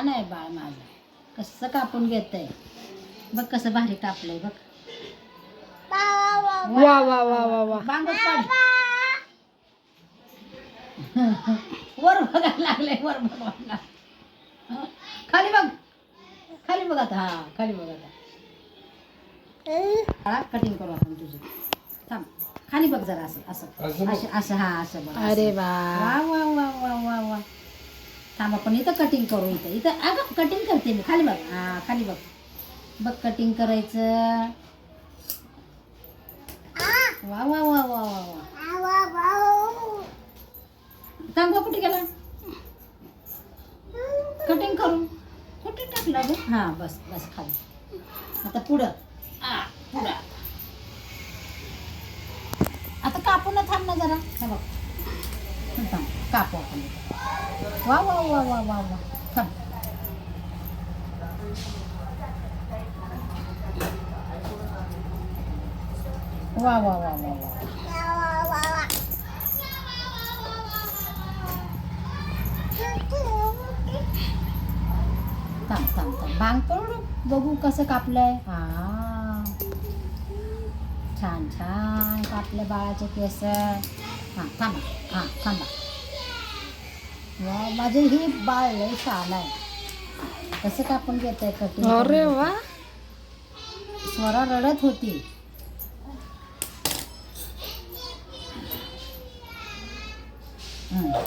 छान आहे बाळ माझं. कसं कापून घेतंय बघ, कसं भारी कापलंय बघ. वा वा वा वा वा. बांगच काढ. वर बघायला लागले, वर बघायला. खाली बघ, खाली बघ आता. हा खाली बघ आता. कटिंग करू आपण तुझं. थांब, खाली बघ जरा. असं असं असं असं. हा असं बघ. अरे वा वा वा वा वा वा वा. थांब, आपण इथं कटिंग करू. इथं इथं अगं कटिंग करते मी. खाली बघ. हा खाली बघ. बघ कटिंग करायचं. वा वा वा वा वा वा. टांगवा कुठे गेला? कटिंग करू कुठे टाकला ग? हा बस बस खाली. आता पुढं. पुढं आता कापू ना. थांब ना जरा. हे बघ, थांब कापू आपण. वा वा वा वा वा वा. थांब. वा वा वा वा वा. थांब थांब थांब. बांग पडू बघू कसं कापलंय. हा छान छान कापले बाळाचे केस. हां थांबा. हां थांबा. वा, माझे ही बाळ लय छान आहे. कसं कापून घेत आहे कटिंग. अरे वा. स्वरा रडत होती.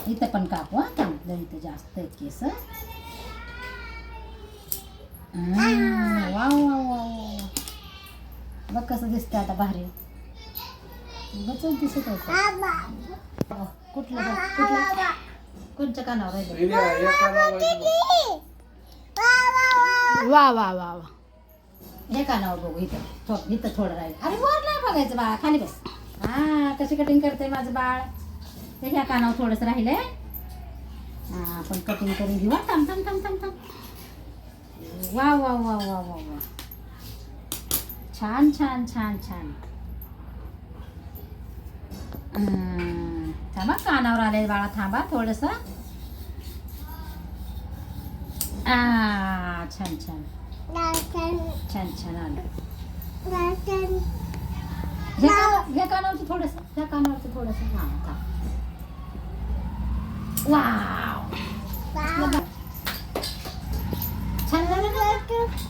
इथं पण कापू. हा थांब, इथं जास्त आहेत केस. वा वा वा वा. बघ कसं दिसतंय आता भारी. बचत दिसत होतं. कुठलं कुठलं कोणच्या कानावर राहिलं? वा वा वा वा. हे कानावर बघू. इथं इथं थोडं राहील. अरे वर नाही बघायचं बाळा, खाली बस. हा कशी कटिंग करते माझं बाळ. ते ह्या कानावर थोडंसं राहिलंय. हा आपण कटिंग करून घेऊ. थांब थांब थांब थांब थांब. वा वा वा वा वा वा. छान छान छान छान. थांबा, कानावर आले बाळा. थांबा थोडंसं. छान छान छान छान आलं. ह्या कानावरचं थोडंसं. ह्या कानावरचं थोडंसं. हां थांब. वाव. छान झालं ना?